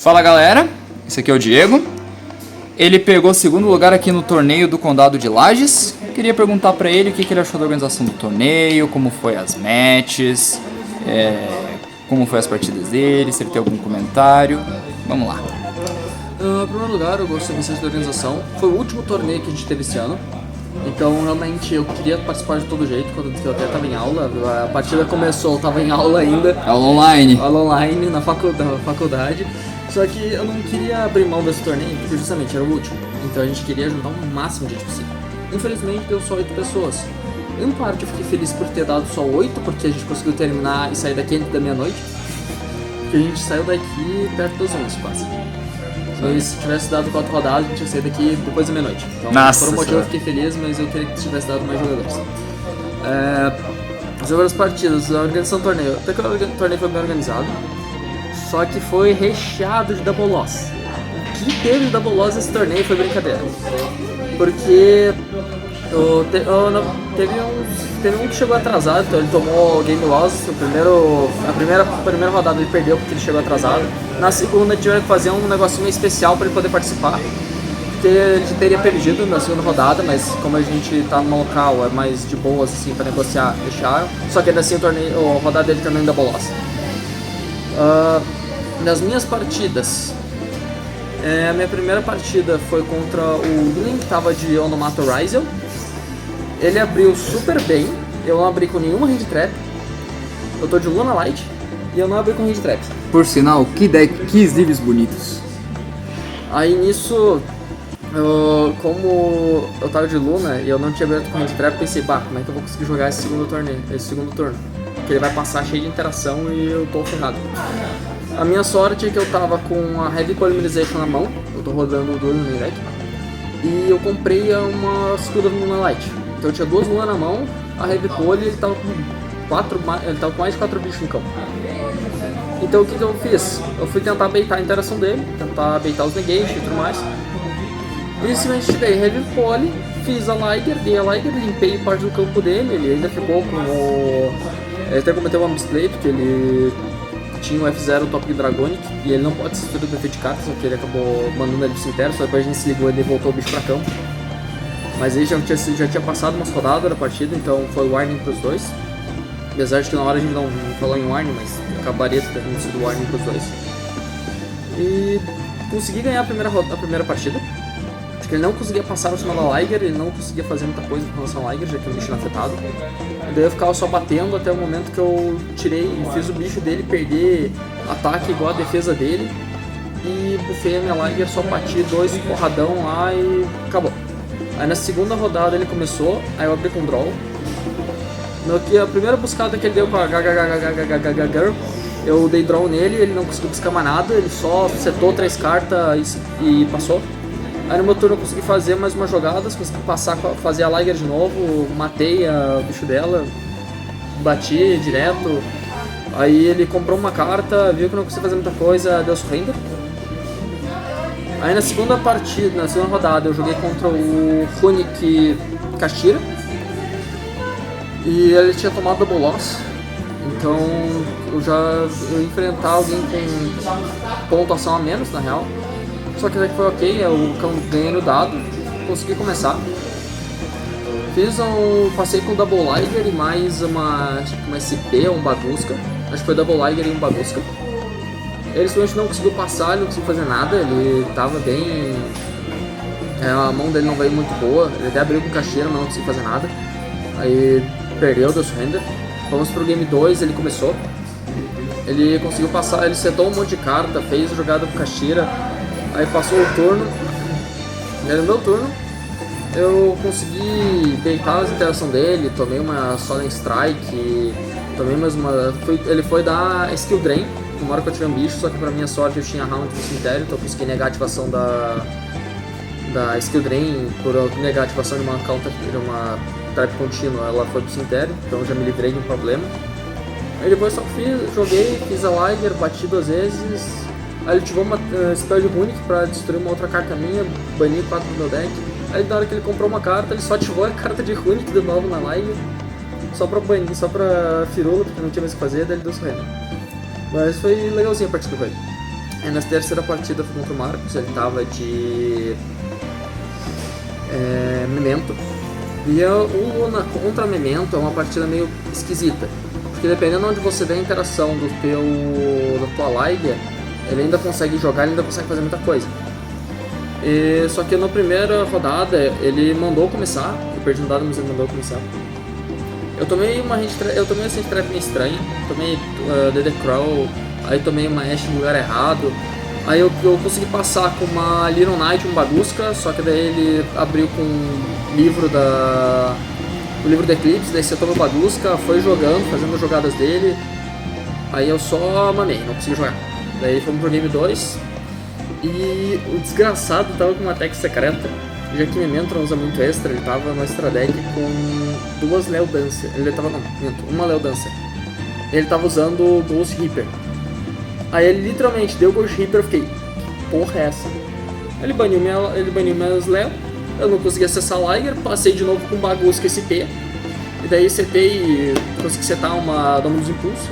Fala galera, esse aqui é o Diego. Ele pegou segundo lugar aqui no torneio do Condado de Lages. Queria perguntar pra ele o que ele achou da organização do torneio, como foi as matches, como foi as partidas dele, se ele tem algum comentário. Vamos lá. Em primeiro lugar, eu gostei bastante da organização. Foi o último torneio que a gente teve esse ano. Então, realmente, eu queria participar de todo jeito, quando eu até estava em aula. A partida começou, eu estava em aula ainda. Aula online. Aula online, na faculdade. Só que eu não queria abrir mão desse torneio, porque justamente era o último. Então a gente queria juntar o máximo de gente possível. Infelizmente, deu só 8 pessoas. Em parte, eu fiquei feliz por ter dado só 8, porque a gente conseguiu terminar e sair daqui antes da meia-noite. Porque a gente saiu daqui perto das 11, quase. Então, se tivesse dado 4 rodadas, a gente ia sair daqui depois da meia-noite. Então, por um motivo eu fiquei feliz, mas eu queria que tivesse dado mais jogadores. Sobre as partidas, a organização do torneio. Até que o torneio foi bem organizado, só que foi recheado de double loss. O que teve de double loss nesse torneio foi brincadeira. Porque teve um que chegou atrasado, então ele tomou game loss. A primeira rodada ele perdeu porque ele chegou atrasado. Na segunda tiveram que fazer um negocinho especial para ele poder participar. Porque ele teria perdido na segunda rodada, mas como a gente tá no local, é mais de boas assim para negociar, deixaram. Só que ainda assim a rodada dele também double loss. Nas minhas partidas, a minha primeira partida foi contra o Link, que tava de Onomato Ryzel. Ele abriu super bem, eu não abri com nenhuma hand trap. Eu tô de Luna Light e eu não abri com hand trap. Por sinal, que sleeves bonitos. Aí nisso, como eu tava de Luna e eu não tinha aberto com hand trap, pensei, como é que eu vou conseguir jogar esse segundo turno? Porque ele vai passar cheio de interação e eu tô ferrado. A minha sorte é que eu tava com a Heavy Polymerization na mão, eu tô rodando 2 no main deck, e eu comprei uma Skill of Luna Light. Então eu tinha 2 Luna na mão, a Heavy Poly ele tava com mais de 4 bichos no campo. Então o que eu fiz? Eu fui tentar baitar a interação dele, tentar baitar os negation e tudo mais. E simplesmente tirei Heavy Poly, fiz a Liger, dei a Liger, limpei parte do campo dele, ele ainda ficou com o... Ele até cometeu uma misplay, porque ele tinha o F0 Top Dragonic e ele não pode se destruir do efeito de cartas, porque ele acabou mandando ele pro cemitério, só depois a gente se ligou e ele voltou o bicho pra campo. Mas ele já tinha passado umas rodadas da partida, então foi warning pros dois. Apesar de que na hora a gente não falou em warning, mas acabaria tendo sido warning pros dois. E consegui ganhar a primeira partida. Acho que ele não conseguia passar no cima da Liger, ele não conseguia fazer muita coisa com relação à Liger, já que o bicho era afetado. E daí eu ficava só batendo até o momento que eu fiz o bicho dele perder ataque igual a defesa dele. E bufei a minha Liger, só bati 2 porradão lá e acabou. Aí na segunda rodada ele começou, aí eu abri com draw. A primeira buscada que ele deu com a Girl, eu dei draw nele, ele não conseguiu buscar mais nada, ele só setou 3 cartas e passou. Aí no meu turno eu consegui fazer mais umas jogadas, consegui fazer a Liger de novo, matei o bicho dela, bati direto. Aí ele comprou uma carta, viu que não conseguia fazer muita coisa, deu surrender. Aí na segunda rodada eu joguei contra o Runic Kashira. E ele tinha tomado double loss. Então eu ia enfrentar alguém com pontuação a menos na real. Só que foi ok, eu ganhei no dado, consegui começar. Passei com o Double Liger e mais uma SP, um Baguska. Acho que foi Double Liger e um Baguska. Ele simplesmente não conseguiu passar, ele não conseguiu fazer nada, ele tava bem... a mão dele não veio muito boa, ele até abriu com caixeira, mas não conseguiu fazer nada. Aí perdeu, deu surrender. Vamos pro game 2, ele começou. Ele conseguiu passar, ele setou um monte de carta, fez a jogada com caixeira. Aí passou o turno, e no meu turno eu consegui baitar as interações dele, tomei uma Solemn Strike, tomei mais uma... Ele foi dar Skill Drain, na hora que eu tirei um bicho, só que pra minha sorte eu tinha Round no cemitério, então eu consegui negar a ativação da Skill Drain, por negar a ativação de uma counter, de uma trap contínua, ela foi pro cemitério, então eu já me livrei de um problema. Aí depois só joguei, fiz a Liger, bati 2 vezes. Aí ele ativou uma spell de Runic pra destruir uma outra carta minha, bani 4 do meu deck. Aí na hora que ele comprou uma carta, ele só ativou a carta de Runic de novo na live, só pra banir, só pra firula, porque não tinha mais o que fazer, daí ele deu surrender. Mas foi legalzinho a partida com ele. E na terceira partida foi contra o Marcos, ele tava de Memento. E o Luna contra Memento é uma partida meio esquisita, porque dependendo de onde você vê a interação da tua Liger, ele ainda consegue jogar, ele ainda consegue fazer muita coisa. Só que na primeira rodada ele mandou começar, eu perdi um dado, mas ele mandou começar. Eu tomei essa trap meio estranha, tomei DD Crawl, aí tomei uma Ashe no lugar errado. Aí eu consegui passar com uma Little Knight, um Bagusca, só que daí ele abriu com o livro da Eclipse, daí setou meu Bagusca, foi jogando, fazendo as jogadas dele. Aí eu só mamei, não consegui jogar. Daí fomos pro Game 2 e o desgraçado tava com uma tech secreta, já que Memento não usa muito extra, ele tava no extra deck com duas Leo Dancer, uma Leo Dancer. Ele tava usando o Ghost Reaper. Aí ele literalmente deu o Ghost Reaper, eu fiquei, que porra é essa? Ele baniu minhas Leo, eu não consegui acessar a Liger, passei de novo com o Bagusca SP, e daí setei e consegui setar uma Dama dos Impulsos.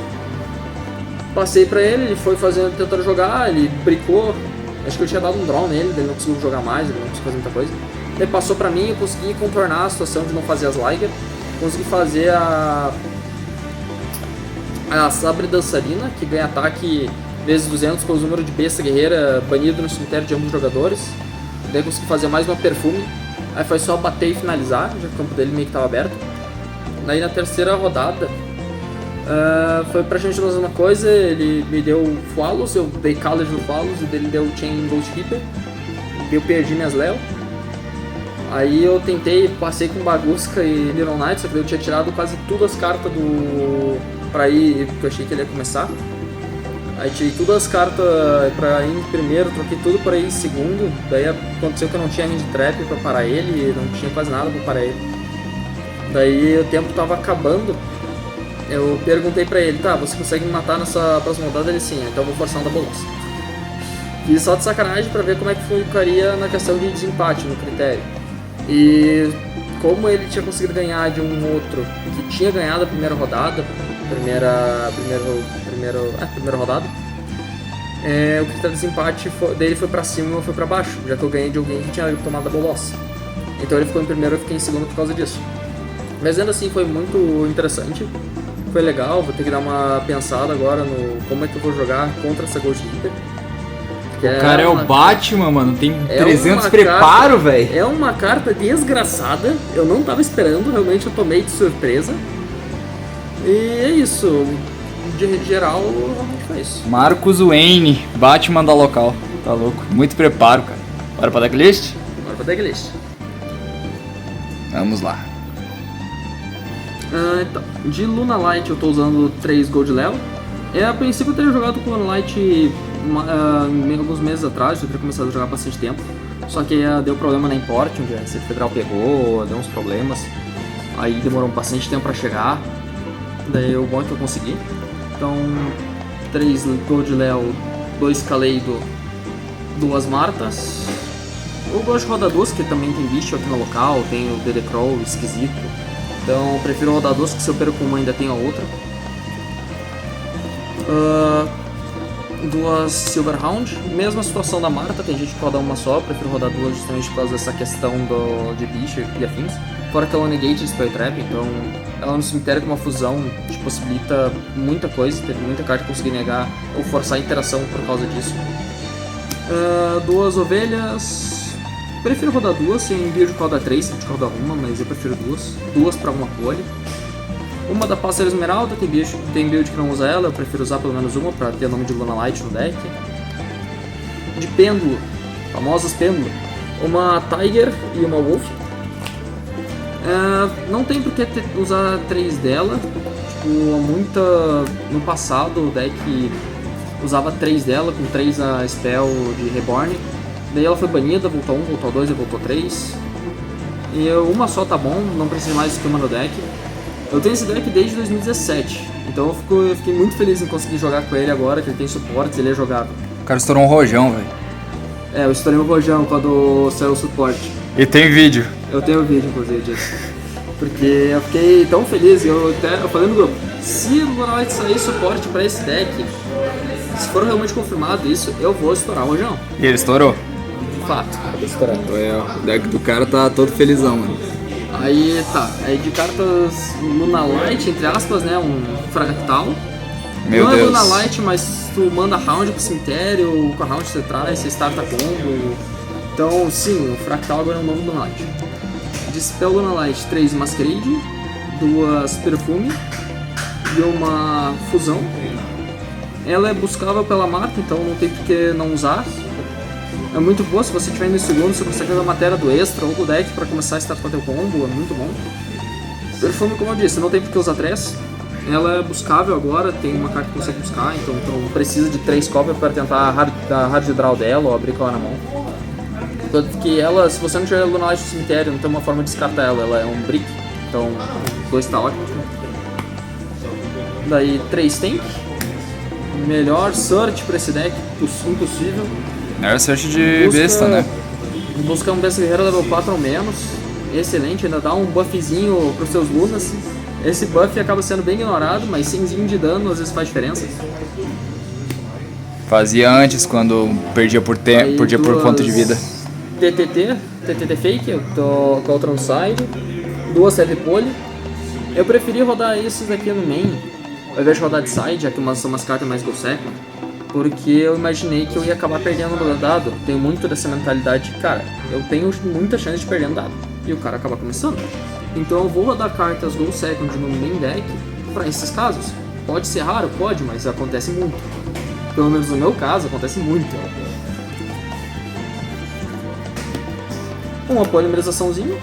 Passei pra ele foi tentando jogar, ele bricou, acho que eu tinha dado um draw nele, ele não conseguiu jogar mais, ele não conseguiu fazer muita coisa. Ele passou pra mim, eu consegui contornar a situação de não fazer as Liger, consegui fazer a Sabre Dançarina, que ganha ataque vezes 200 pelo número de besta guerreira banido no cemitério de ambos os jogadores. Daí eu consegui fazer mais uma Perfume, aí foi só bater e finalizar, já que o campo dele meio que estava aberto. Daí na terceira rodada, foi praticamente a mesma coisa, ele me deu Fualos, eu dei College no Fualos, e ele deu Chain Ghost Reaper, eu perdi minhas Leo. Aí eu passei com Bagusca e Little Knight, só que eu tinha tirado quase todas as cartas pra ir, porque eu achei que ele ia começar. Aí tirei todas as cartas pra ir em primeiro, troquei tudo pra ir em segundo. Daí aconteceu que eu não tinha Hand Trap pra parar ele, não tinha quase nada pra parar ele. Daí o tempo tava acabando, eu perguntei pra ele, tá, você consegue me matar nessa próxima rodada? Ele sim, então eu vou forçar um Double Loss. Fiz só de sacanagem pra ver como é que ficaria na questão de desempate no critério. E como ele tinha conseguido ganhar de um outro que tinha ganhado a primeira rodada, primeira rodada, o critério de desempate dele foi pra cima e eu fui pra baixo, já que eu ganhei de alguém que tinha tomado Double Loss. Então ele ficou em primeiro e eu fiquei em segundo por causa disso. Mas ainda assim foi muito interessante, foi legal, vou ter que dar uma pensada agora no como é que eu vou jogar contra essa Ghost Reaper. O cara é o Batman, mano, tem 300 preparo, velho. É uma carta desgraçada, eu não tava esperando, realmente eu tomei de surpresa. E é isso, de geral, realmente foi isso. Marcos Wayne, Batman da local, tá louco, muito preparo, cara. Bora pra decklist? Bora pra decklist. Vamos lá. Então, de Luna Light eu tô usando 3 Gold Leo. A princípio eu teria jogado com Luna Light alguns meses atrás, eu teria começado a jogar há bastante tempo. Só que deu problema na import, onde a Receita Federal pegou, deu uns problemas. Aí demorou bastante tempo pra chegar. Daí o bom é que eu consegui. Então, 3 Gold Leo, 2 Kaleido, 2 Martas. Eu gosto de rodar 2, que também tem bicho aqui no local, tem o DD Crawl esquisito. Então eu prefiro rodar 2, que se eu perco uma ainda tem a outra. 2 Silverhound, mesma situação da Marta, tem gente que roda uma só, eu prefiro rodar 2 justamente por causa dessa questão de bicho e afins. Fora que ela negate Spell Trap, então ela no cemitério com uma fusão te possibilita muita coisa, teve muita carta que consegui negar ou forçar a interação por causa disso. 2 ovelhas, prefiro rodar 2, sem build que roda 3, sem rodar uma, mas eu prefiro 2 para uma pole. Uma da Pássaro Esmeralda, tem build que não usa ela, eu prefiro usar pelo menos uma para ter o nome de Luna Light no deck. De Pêndulo, famosas Pêndulo, uma Tiger e uma Wolf. Não tem por que usar 3 dela, tipo, no passado o deck usava 3 dela, com 3 a spell de Reborn. Daí ela foi banida, voltou 1, voltou 2 e voltou 3. E uma só tá bom, não precisa mais de esquema no deck. Eu tenho esse deck desde 2017, então eu fiquei muito feliz em conseguir jogar com ele agora, que ele tem suportes, ele é jogável. O cara estourou um rojão, velho. Eu estourei um rojão quando saiu o suporte. E tem vídeo. Eu tenho vídeo, inclusive, disso. Porque eu fiquei tão feliz, eu falei no grupo, se o Luna Light sair suporte pra esse deck, Se for realmente confirmado isso, eu vou estourar o rojão. E ele estourou? De fato, eu vou estourar. O deck do cara tá todo felizão, mano. Aí tá, aí de cartas Lunalight, entre aspas, né, um fractal. Meu Não Deus. é Lunalight, mas tu manda round pro cemitério, com a round você traz, você starta combo. Então sim, o fractal agora é um novo Lunalight. De Spell Lunalight, 3 Masquerade, 2 Perfume e uma Fusão. Ela é buscável pela mata, então não tem por que não usar. É muito boa, se você tiver no segundo, você consegue usar matéria do extra ou do deck pra começar a startar teu combo, é muito bom. Perfume, como eu disse, não tem por que usar 3. Ela é buscável agora, tem uma carta que você consegue buscar, então precisa de 3 cópias para tentar hard draw dela ou abrir com ela na mão. Tanto que ela, se você não tiver Lunalight no cemitério, não tem uma forma de descartar ela, ela é um brick, então 2 tá ótimo. Daí 3 tank, melhor search pra esse deck, impossível. Melhor search de besta, né? Busca um besta guerreiro level 4 ou menos, excelente, ainda dá um buffzinho pros seus lunas. Esse buff acaba sendo bem ignorado, mas 100 de dano às vezes faz diferença. Fazia antes, quando perdia por ponto de vida. TTT fake, eu tô com outra no side, 2 heavy poly. Eu preferi rodar esses aqui no main, ao invés de rodar de side, já que são umas cartas mais go second, porque eu imaginei que eu ia acabar perdendo no dado. Tenho muito dessa mentalidade de, cara, eu tenho muita chance de perder no dado, e o cara acaba começando. Então eu vou rodar cartas go second no main deck para esses casos. Pode ser raro? Pode, mas acontece muito. Pelo menos no meu caso, acontece muito. Uma polimerizaçãozinha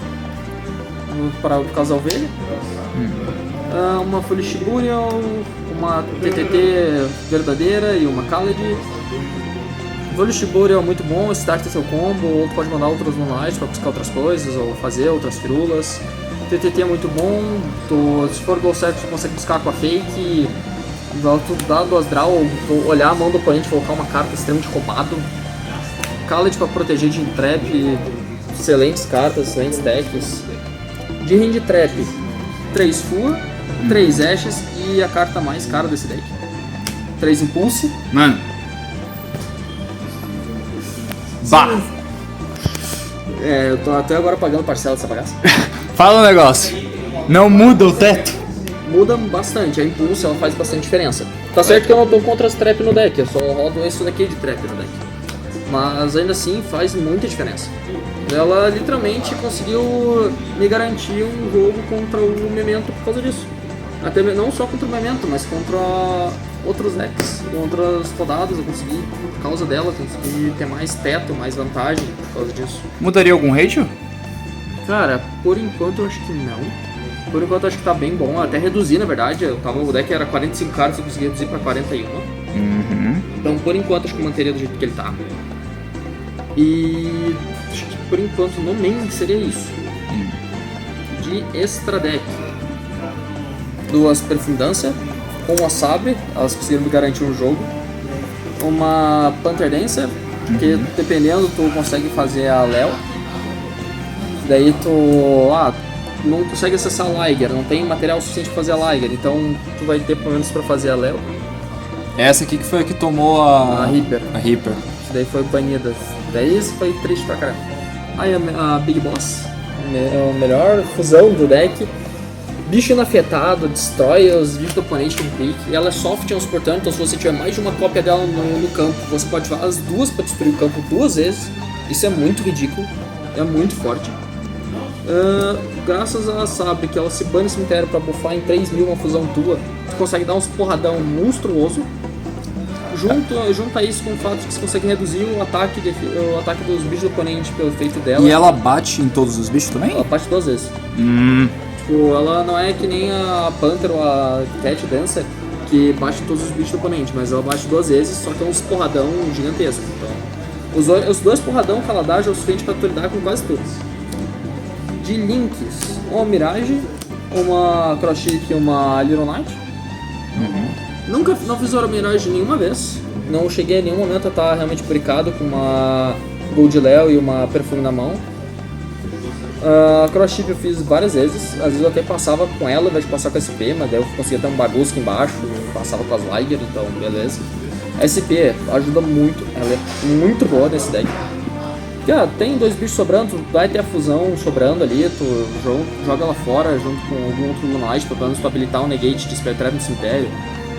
para o casal ovelha. Uma Foolish Burial, uma TTT verdadeira e uma Khaled. Foolish Burial é muito bom, starta seu combo, ou tu pode mandar outros Lunalight para buscar outras coisas, ou fazer outras firulas. TTT é muito bom, se for Go certo, tu consegue buscar com a fake, tu dá 2 draw, ou olhar a mão do oponente e colocar uma carta extremamente roubado. Khaled para proteger de trap, excelentes cartas, excelentes decks. De Hand Trap, 3 Fua, 3 Ashes e a carta mais cara desse deck. 3 Impulse. Mano. Bah! Eu tô até agora pagando parcela dessa bagaça. Fala um negócio. Não muda o teto? Muda bastante, a Impulse ela faz bastante diferença. Tá certo que eu não tô contra as trap no deck, eu só rodo isso daqui de trap no deck. Mas ainda assim faz muita diferença. Ela literalmente conseguiu me garantir um jogo contra o Memento por causa disso. Até não só contra o Memento, mas contra outros decks, outras rodadas eu consegui, por causa dela, consegui ter mais teto, mais vantagem por causa disso. Mudaria algum ratio? Cara, por enquanto eu acho que não. Por enquanto eu acho que tá bem bom, eu até reduzi na verdade, o deck era 45 cartas, eu consegui reduzir pra 41. Então por enquanto acho que eu manteria do jeito que ele tá. E acho que por enquanto no main seria isso. De extra deck, 2 Perfume Dancer, uma Sabre, elas conseguiram me garantir um jogo. Uma Panther Dancer, que dependendo tu consegue fazer a Léo. Daí tu não consegue acessar a Liger, não tem material suficiente pra fazer a Liger, então tu vai ter pelo menos pra fazer a Léo. Essa aqui que foi a que tomou a Reaper. A Reaper. Isso daí foi banida. Daí isso foi triste pra caramba. Aí a Big Boss, a melhor fusão do deck. Bicho inafetado, destrói os bichos do oponente com clique. E ela é soft transportando, então se você tiver mais de uma cópia dela no campo, você pode usar as duas pra destruir o campo 2 vezes. Isso é muito ridículo, é muito forte. Graças a Sabre, que ela se bane no cemitério pra buffar em 3.000 uma fusão tua, você consegue dar uns porradão monstruoso. Junta isso com o fato de que você consegue reduzir o ataque dos bichos do oponente pelo efeito dela. E ela bate em todos os bichos também? Ela bate 2 vezes. Tipo, ela não é que nem a Panther ou a Cat Dancer, que bate em todos os bichos do oponente, mas ela bate 2 vezes, só que é uns porradão gigantesco. Então, os 2 porradão que ela dá já é o suficiente pra tu lidar com quase tudo. De links, uma Mirage, uma Crosschick e uma Little Knight. Não fiz Hora Mirage nenhuma vez. Não cheguei a nenhum momento a estar realmente brincado com uma Gold Léo e uma Perfume na mão. A Crosschick eu fiz várias vezes. Às vezes eu até passava com ela, ao invés de passar com a SP, mas daí eu conseguia ter um bagunço aqui embaixo, passava com as Liger, então beleza. SP ajuda muito, ela é muito boa nesse deck. Porque, tem 2 bichos sobrando, tu vai ter a fusão sobrando ali, tu joga ela fora junto com algum outro Lunite, pra pelo menos tu habilitar um negate de Spell Trap no cemitério.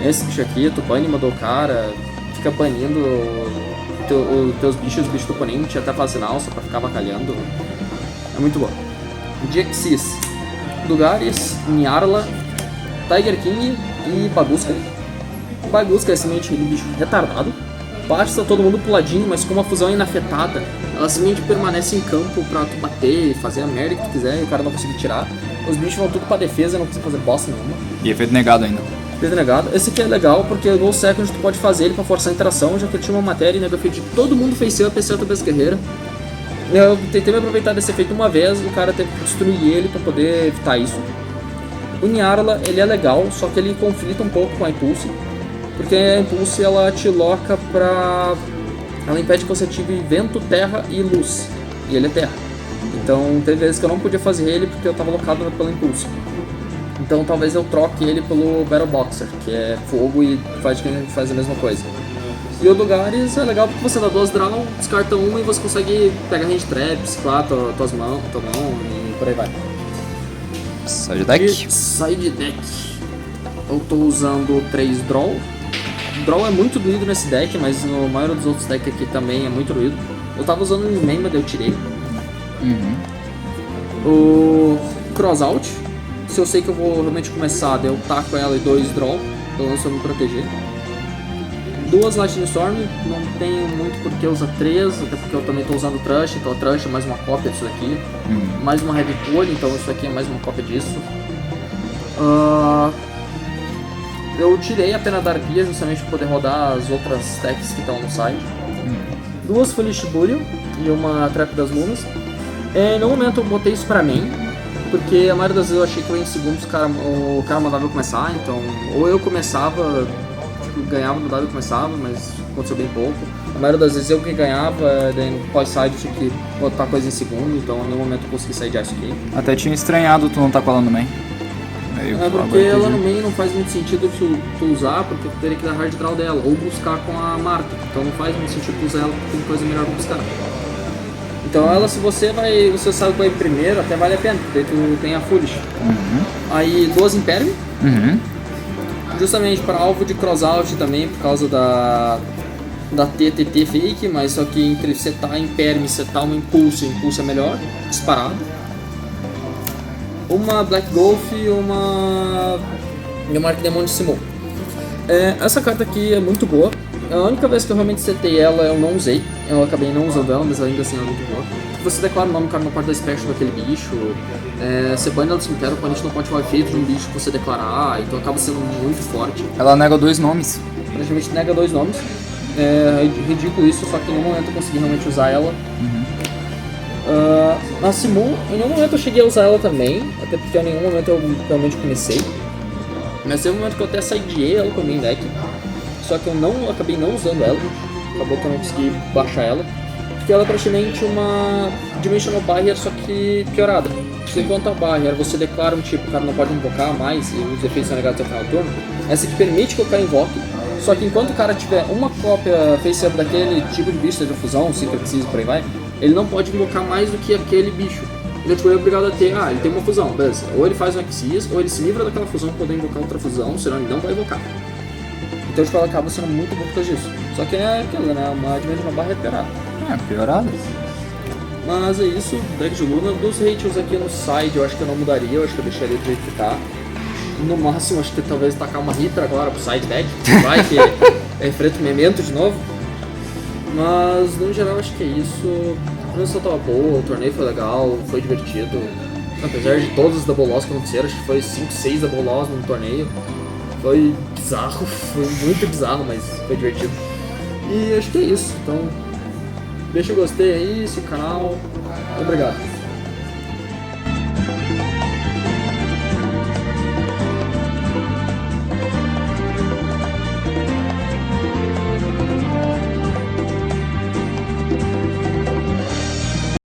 Esse bicho aqui, tu bane mandou o cara, fica banindo os teus bichos, os bichos do oponente até fase final, só pra ficar avacalhando. É muito bom. Dixis, Lugares, Nyarla, Tiger King e Baguska. Baguska é simplesmente um bicho retardado. Basta todo mundo puladinho, mas com uma fusão inafetada, ela simplesmente permanece em campo pra tu bater e fazer a merda que tu quiser e o cara não conseguir tirar. Os bichos vão tudo pra defesa, não conseguem fazer bosta nenhuma. E efeito negado ainda. Efeito negado. Esse aqui é legal porque no Second tu pode fazer ele pra forçar a interação, já que ele tinha uma matéria e nega efeito de todo mundo face up, exceto a besta guerreira. Eu tentei me aproveitar desse efeito uma vez, o cara teve que destruir ele pra poder evitar isso. O Nyarla, ele é legal, só que ele conflita um pouco com a Impulse. Porque a Impulse ela te loca pra... ela impede que você ative vento, terra e luz. E ele é terra. Então teve vezes que eu não podia fazer ele porque eu tava locado pela Impulse. Então talvez eu troque ele pelo Battle Boxer, que é fogo e faz a mesma coisa. E o Lugares é legal porque você dá 2 draw, descarta uma e você consegue pegar range trap, ciclar tua mão e por aí vai. Side deck. E side deck. Eu tô usando 3 draw. Draw é muito doído nesse deck, mas no maior dos outros decks aqui também é muito doído. Eu tava usando o Main, mas eu tirei. O Crossout. Se eu sei que eu vou realmente começar, eu taco ela e 2 draw, pelo menos pra me proteger. 2 Lightning Storm, não tenho muito porque usar 3, até porque eu também tô usando Trush, então a Trush é mais uma cópia disso aqui. Mais uma Heavy Pull, então isso aqui é mais uma cópia disso. Eu tirei a Pena da Arpia justamente para poder rodar as outras decks que estão no site. 2 Foolish Burial e uma Trap das Lunas. No momento eu botei isso pra mim, porque a maioria das vezes eu achei que eu ia em segundos o cara mandava eu começar, então ou eu começava, ganhava no dado e começava, mas aconteceu bem pouco. A maioria das vezes eu que ganhava, daí no pós-side eu tinha que botar coisa em segundo, então no momento eu consegui sair de Ice King. Até tinha estranhado tu não tá com ela no main. Porque ela no main não faz muito sentido tu usar, porque tu teria que dar hard draw dela, ou buscar com a Marta. Então não faz muito sentido tu usar ela, porque tem coisa melhor pra buscar. Então ela, se você sabe que vai primeiro, até vale a pena, porque tu tem a Foolish. Aí 2 Imperme. Justamente para alvo de crossout também, por causa da TTT fake, mas só que entre setar Imperme e setar uma Impulse é melhor, disparado. Uma Black Golf e uma Arquidemon de Simon. Essa carta aqui é muito boa. A única vez que eu realmente setei ela eu não usei. Eu acabei não usando ela, mas ainda assim ela é muito boa. Você declara o nome do cara na parte da special daquele bicho. Você bane ela do cemitério, o oponente não pode falar efeito de um bicho que você declarar, então acaba sendo muito forte. Ela nega 2 nomes. Praticamente nega 2 nomes. É ridículo isso, só que em nenhum momento eu consegui realmente usar ela. Na Simon, em nenhum momento eu cheguei a usar ela também, até porque em nenhum momento eu realmente comecei. Mas teve um momento que eu até sideei ela com o main deck, só que eu acabei não usando ela, acabou que eu não consegui baixar ela, porque ela é praticamente uma Dimensional Barrier, só que piorada. Enquanto a Barrier você declara um tipo, o cara não pode invocar mais e os efeitos são negados até o final do turno, essa que permite que o cara invoque, só que enquanto o cara tiver uma cópia face-up daquele tipo de bicho, seja fusão, Syncretism, por aí vai, ele não pode invocar mais do que aquele bicho. Então tipo, ele é obrigado a ter, ele tem uma fusão, beleza. Ou ele faz um Xyz, ou ele se livra daquela fusão para poder invocar outra fusão, senão ele não vai invocar. Então tipo, ela acaba sendo muito bom por causa disso. Só que é aquilo, né? Uma dimensão barra piorada. Piorada. Mas é isso, deck de Luna. Dos ratios aqui no side eu acho que eu não mudaria, eu acho que eu deixaria do jeito que tá. No máximo, acho que talvez tacar uma Hitra agora pro side deck, vai que enfrenta o Memento de novo. Mas no geral acho que é isso. A transição tava boa, o torneio foi legal, foi divertido. Apesar de todos os double loss que aconteceram, acho que foi 5, 6 double loss no torneio. Foi bizarro, foi muito bizarro, mas foi divertido. E acho que é isso, então deixa o gostei aí, se o canal. Obrigado.